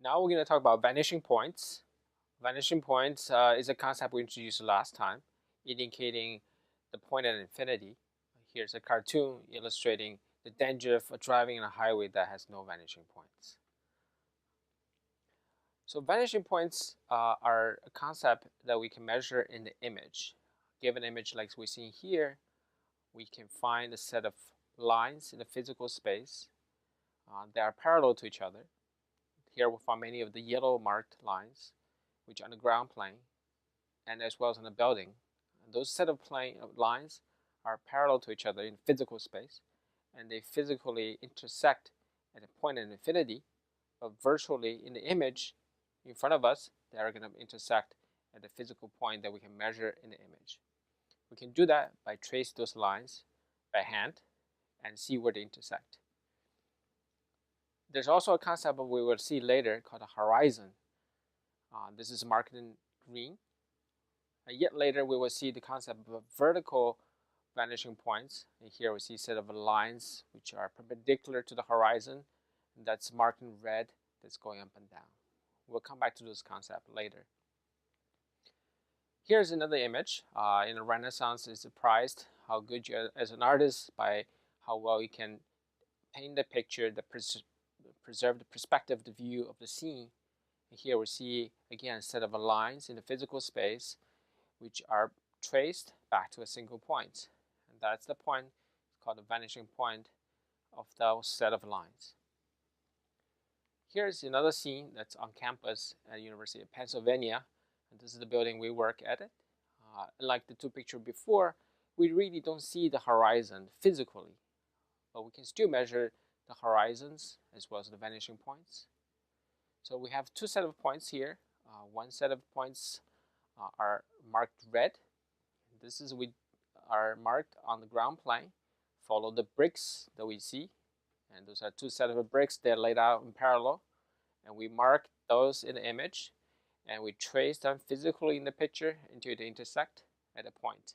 Now we're going to talk about vanishing points. Vanishing points is a concept we introduced last time, indicating the point at infinity. Here's a cartoon illustrating the danger of driving on a highway that has no vanishing points. So vanishing points are a concept that we can measure in the image. Given image like we see here, we can find a set of lines in the physical space that are parallel to each other. Here we find many of the yellow marked lines, which are on the ground plane, and as well as in the building. And those set of lines are parallel to each other in physical space, and they physically intersect at a point in infinity, but virtually in the image in front of us, they are going to intersect at the physical point that we can measure in the image. We can do that by trace those lines by hand and see where they intersect. There's also a concept we will see later called a horizon. This is marked in green. And yet later we will see the concept of vertical vanishing points. And here we see a set of lines which are perpendicular to the horizon, and that's marked in red, that's going up and down. We'll come back to this concept later. Here's another image. In the Renaissance, is prized how good you are as an artist by how well you can paint the picture that preserve the perspective, the view of the scene. And here we see again a set of lines in the physical space which are traced back to a single point. And that's the point called the vanishing point of those set of lines. Here's another scene that's on campus at the University of Pennsylvania. And this is the building we work at it. Like the two pictures before, we really don't see the horizon physically, but we can still measure the horizons as well as the vanishing points. So we have two sets of points here. One set of points are marked red. This is we are marked on the ground plane. Follow the bricks that we see, and those are two sets of bricks. They're laid out in parallel, and we mark those in the image, and we trace them physically in the picture until they intersect at a point.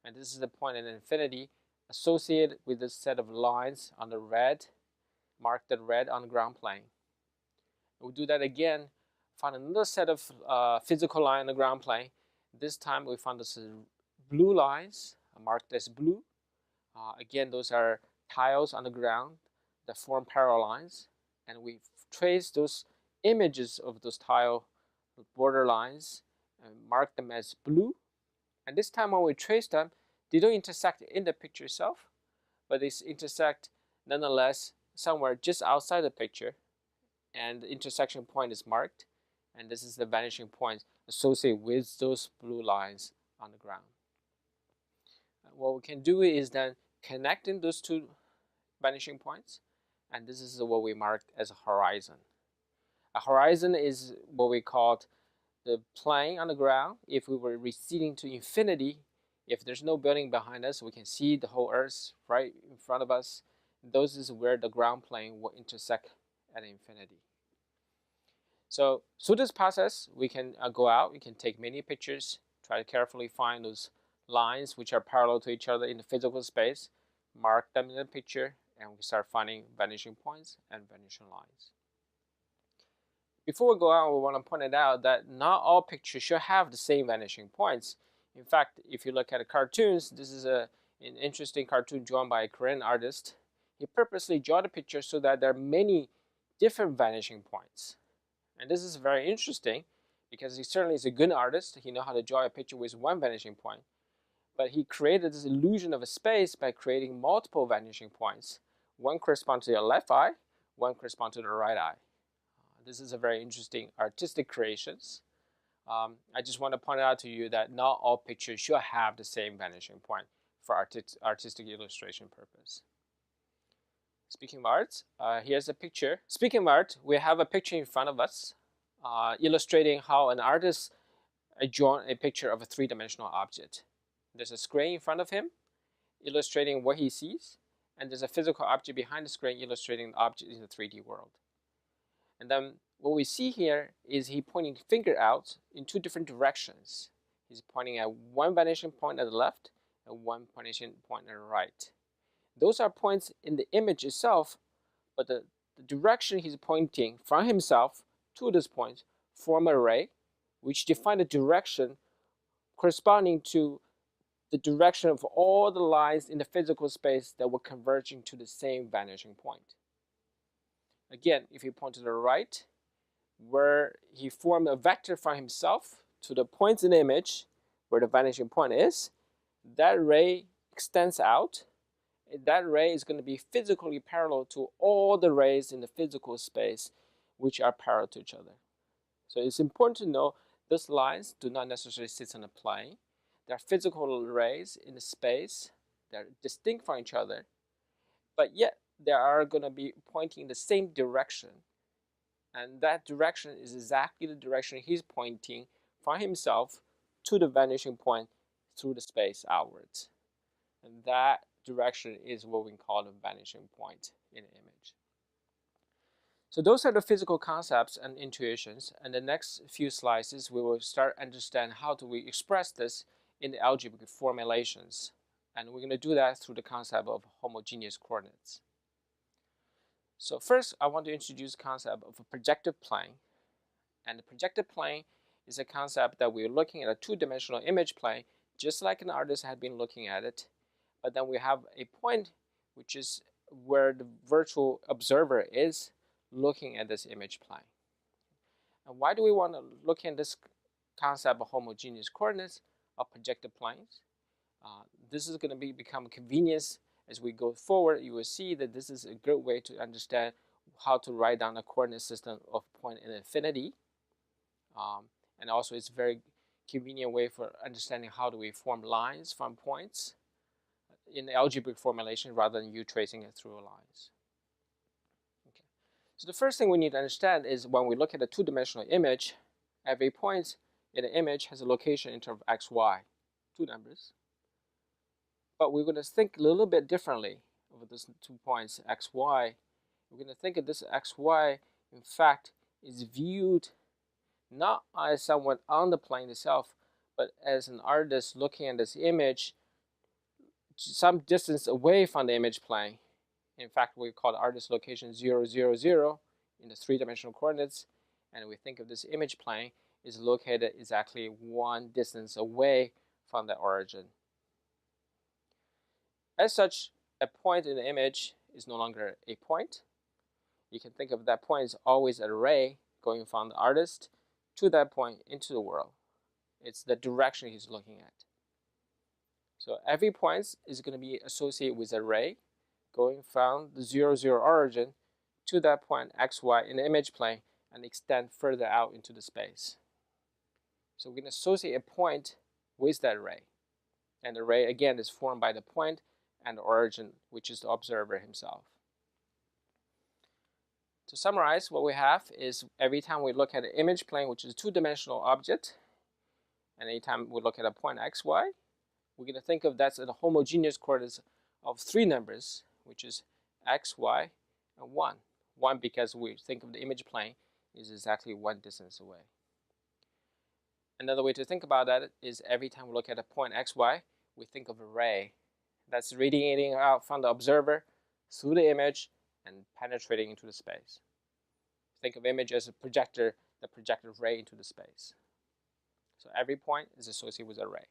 And this is the point at infinity associated with this set of lines on the red, marked in red on the ground plane. We'll do that again, find another set of physical line on the ground plane. This time we found this blue lines marked as blue. Again, those are tiles on the ground that form parallel lines, and we trace those images of those tile border lines and mark them as blue. And this time when we trace them, they don't intersect in the picture itself, but they intersect nonetheless somewhere just outside the picture, and the intersection point is marked, and this is the vanishing point associated with those blue lines on the ground. What we can do is then connecting those two vanishing points, and this is what we marked as a horizon. A horizon is what we called the plane on the ground. If we were receding to infinity, if there's no building behind us, we can see the whole earth right in front of us. Those is where the ground plane will intersect at infinity. So through this process, we can go out, we can take many pictures, try to carefully find those lines which are parallel to each other in the physical space, mark them in the picture, and we start finding vanishing points and vanishing lines. Before we go on, we want to point it out that not all pictures should have the same vanishing points. In fact, if you look at the cartoons, this is an interesting cartoon drawn by a Korean artist. He purposely drew the picture so that there are many different vanishing points. And this is very interesting because he certainly is a good artist. He knows how to draw a picture with one vanishing point. But he created this illusion of a space by creating multiple vanishing points. One corresponds to your left eye, one corresponds to the right eye. This is a very interesting artistic creations. I just want to point out to you that not all pictures should have the same vanishing point for artistic illustration purpose. Speaking of art, here's a picture. Speaking of art, we have a picture in front of us illustrating how an artist drawn a picture of a three-dimensional object. There's a screen in front of him illustrating what he sees, and there's a physical object behind the screen illustrating the object in the 3D world. And then what we see here is he pointing finger out in two different directions. He's pointing at one vanishing point at the left and one vanishing point at the right. Those are points in the image itself, but the direction he's pointing from himself to this point form an array which define the direction corresponding to the direction of all the lines in the physical space that were converging to the same vanishing point. Again, if you point to the right, where he formed a vector from himself to the points in the image where the vanishing point is, that ray extends out. That ray is going to be physically parallel to all the rays in the physical space which are parallel to each other. So it's important to know these lines do not necessarily sit on a plane. They are physical rays in the space. They're distinct from each other, but yet they are going to be pointing in the same direction. And that direction is exactly the direction he's pointing from himself to the vanishing point through the space outwards. And that direction is what we call the vanishing point in an image. So those are the physical concepts and intuitions. And the next few slides we will start understand how do we express this in the algebraic formulations. And we're going to do that through the concept of homogeneous coordinates. So first, I want to introduce the concept of a projective plane. And the projective plane is a concept that we're looking at a two-dimensional image plane, just like an artist had been looking at it. But then we have a point which is where the virtual observer is looking at this image plane. And why do we want to look at this concept of homogeneous coordinates of projective planes? This is going to become convenience as we go forward. You will see that this is a good way to understand how to write down a coordinate system of point in infinity. And also it's a very convenient way for understanding how do we form lines from points in the algebraic formulation rather than you tracing it through lines. Okay. So the first thing we need to understand is when we look at a two-dimensional image, every point in the image has a location in terms of x, y, two numbers. But we're going to think a little bit differently of these 2 points, x, y. We're going to think of this x, y, in fact, is viewed not as someone on the plane itself, but as an artist looking at this image some distance away from the image plane. In fact, we call the artist location 0, 0, 0 in the three-dimensional coordinates. And we think of this image plane is located exactly one distance away from the origin. As such, a point in the image is no longer a point. You can think of that point as always a ray going from the artist to that point into the world. It's the direction he's looking at. So every point is going to be associated with a ray going from the 0, 0 origin to that point x, y in the image plane and extend further out into the space. So we're going to associate a point with that ray. And the ray, again, is formed by the point and the origin, which is the observer himself. To summarize, what we have is every time we look at an image plane, which is a two-dimensional object, and anytime we look at a point x, y, we're going to think of that as a homogeneous coordinates of three numbers, which is x, y, and 1. 1 because we think of the image plane is exactly one distance away. Another way to think about that is every time we look at a point x, y, we think of a ray that's radiating out from the observer through the image and penetrating into the space. Think of image as a projector that projected ray into the space. So every point is associated with a ray.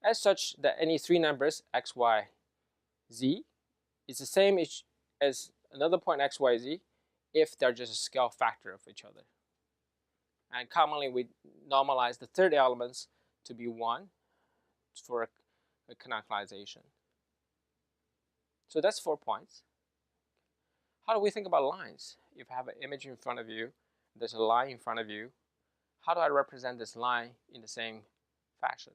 As such, that any three numbers x, y, z is the same as another point x, y, z if they're just a scale factor of each other. And commonly we normalize the third elements to be 1 for a canonicalization. So that's 4 points. How do we think about lines? If I have an image in front of you, there's a line in front of you, how do I represent this line in the same fashion?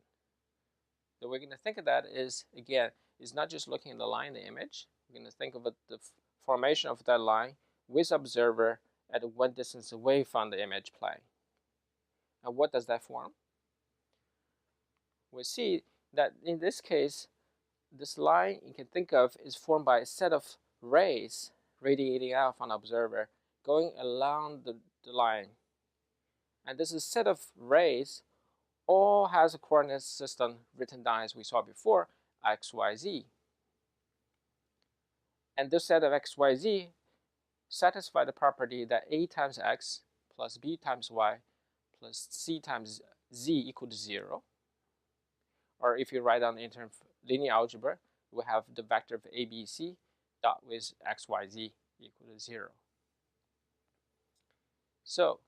The way we're going to think of that is, again, is not just looking at the line in the image. We're going to think of the formation of that line with observer at one distance away from the image plane. And what does that form? We see that in this case, this line you can think of is formed by a set of rays radiating out from the observer going along the line. And this is a set of rays all has a coordinate system written down as we saw before, x, y, z. And this set of x, y, z satisfy the property that a times x plus b times y plus c times z equal to 0. Or if you write down in terms of linear algebra, we have the vector of a, b, c dot with x, y, z equal to 0. So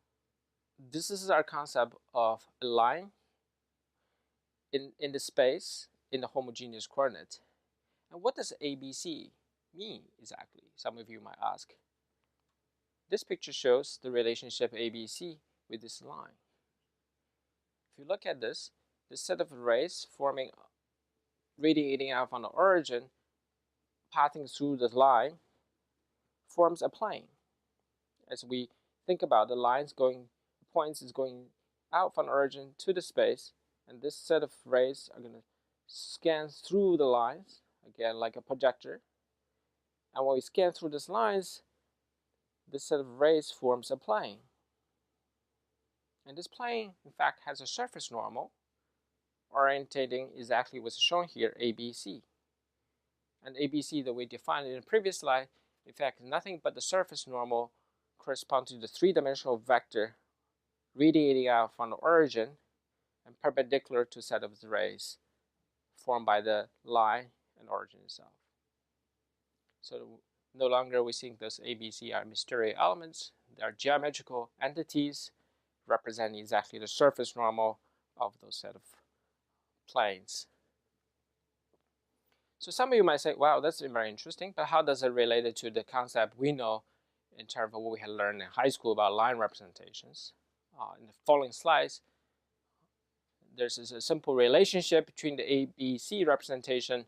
this is our concept of a line in the space in the homogeneous coordinate. And what does ABC mean exactly? Some of you might ask. This picture shows the relationship ABC with this line. If you look at this set of rays forming, radiating out from the origin, passing through the line, forms a plane. As we think about the lines going, points is going out from the origin to the space, and this set of rays are going to scan through the lines, again like a projector. And when we scan through these lines, this set of rays forms a plane. And this plane, in fact, has a surface normal, orientating exactly what's shown here, ABC. And ABC that we defined in the previous slide, in fact, is nothing but the surface normal corresponding to the three-dimensional vector radiating out from the origin and perpendicular to a set of the rays formed by the line and origin itself. So no longer we think those ABC are mysterious elements. They are geometrical entities representing exactly the surface normal of those set of planes. So some of you might say, wow, that's very interesting, but how does it relate to the concept we know in terms of what we had learned in high school about line representations? In the following slides, there's a simple relationship between the ABC representation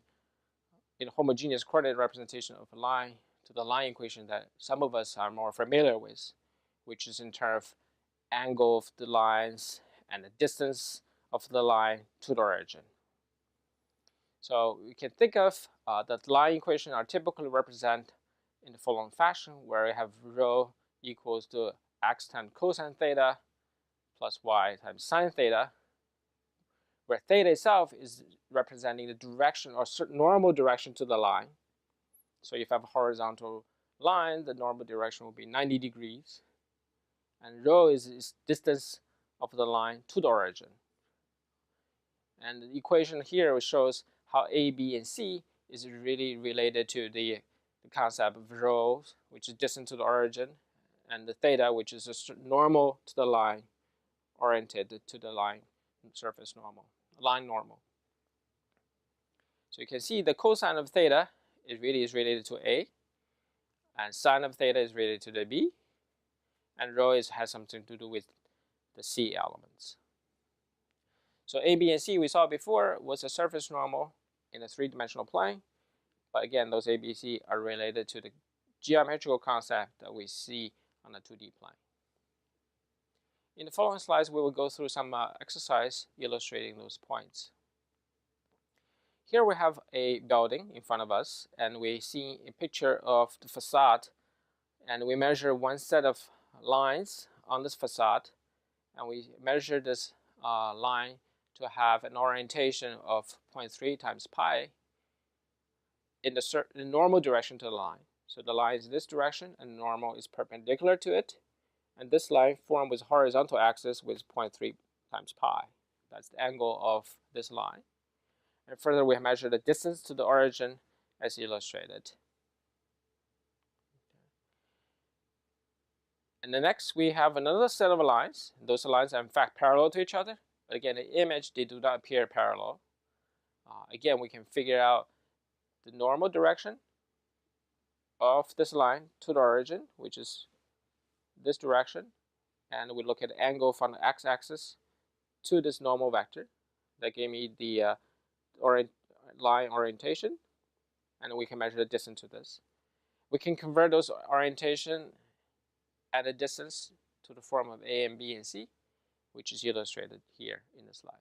in homogeneous coordinate representation of a line to the line equation that some of us are more familiar with, which is in terms of angle of the lines and the distance of the line to the origin. So we can think of that line equation are typically represented in the following fashion, where we have rho equals to x times cosine theta plus y times sine theta, where theta itself is representing the direction or normal direction to the line. So if you have a horizontal line, the normal direction will be 90 degrees. And rho is distance of the line to the origin. And the equation here shows how A, B, and C is really related to the concept of rho, which is distance to the origin, and the theta, which is just normal to the line, oriented to the line surface normal, line normal. So you can see the cosine of theta is related to A, and sine of theta is related to the B, and rho has something to do with the C elements. So A, B, and C we saw before was a surface normal in a three-dimensional plane, but again, those A, B, C are related to the geometrical concept that we see on a 2D plane. In the following slides, we will go through some exercise illustrating those points. Here we have a building in front of us, and we see a picture of the facade, and we measure one set of lines on this facade, and we measure this line to have an orientation of 0.3 times pi in the normal direction to the line. So the line is in this direction, and normal is perpendicular to it. And this line formed with horizontal axis with 0.3 times pi. That's the angle of this line. And further, we measure the distance to the origin as illustrated. And the next, we have another set of lines. Those lines are in fact parallel to each other. But again, in the image, they do not appear parallel. Again, we can figure out the normal direction of this line to the origin, which is this direction. And we look at the angle from the x-axis to this normal vector. That gave me the line orientation. And we can measure the distance to this. We can convert those orientation at a distance to the form of A and B and C, which is illustrated here in the slide.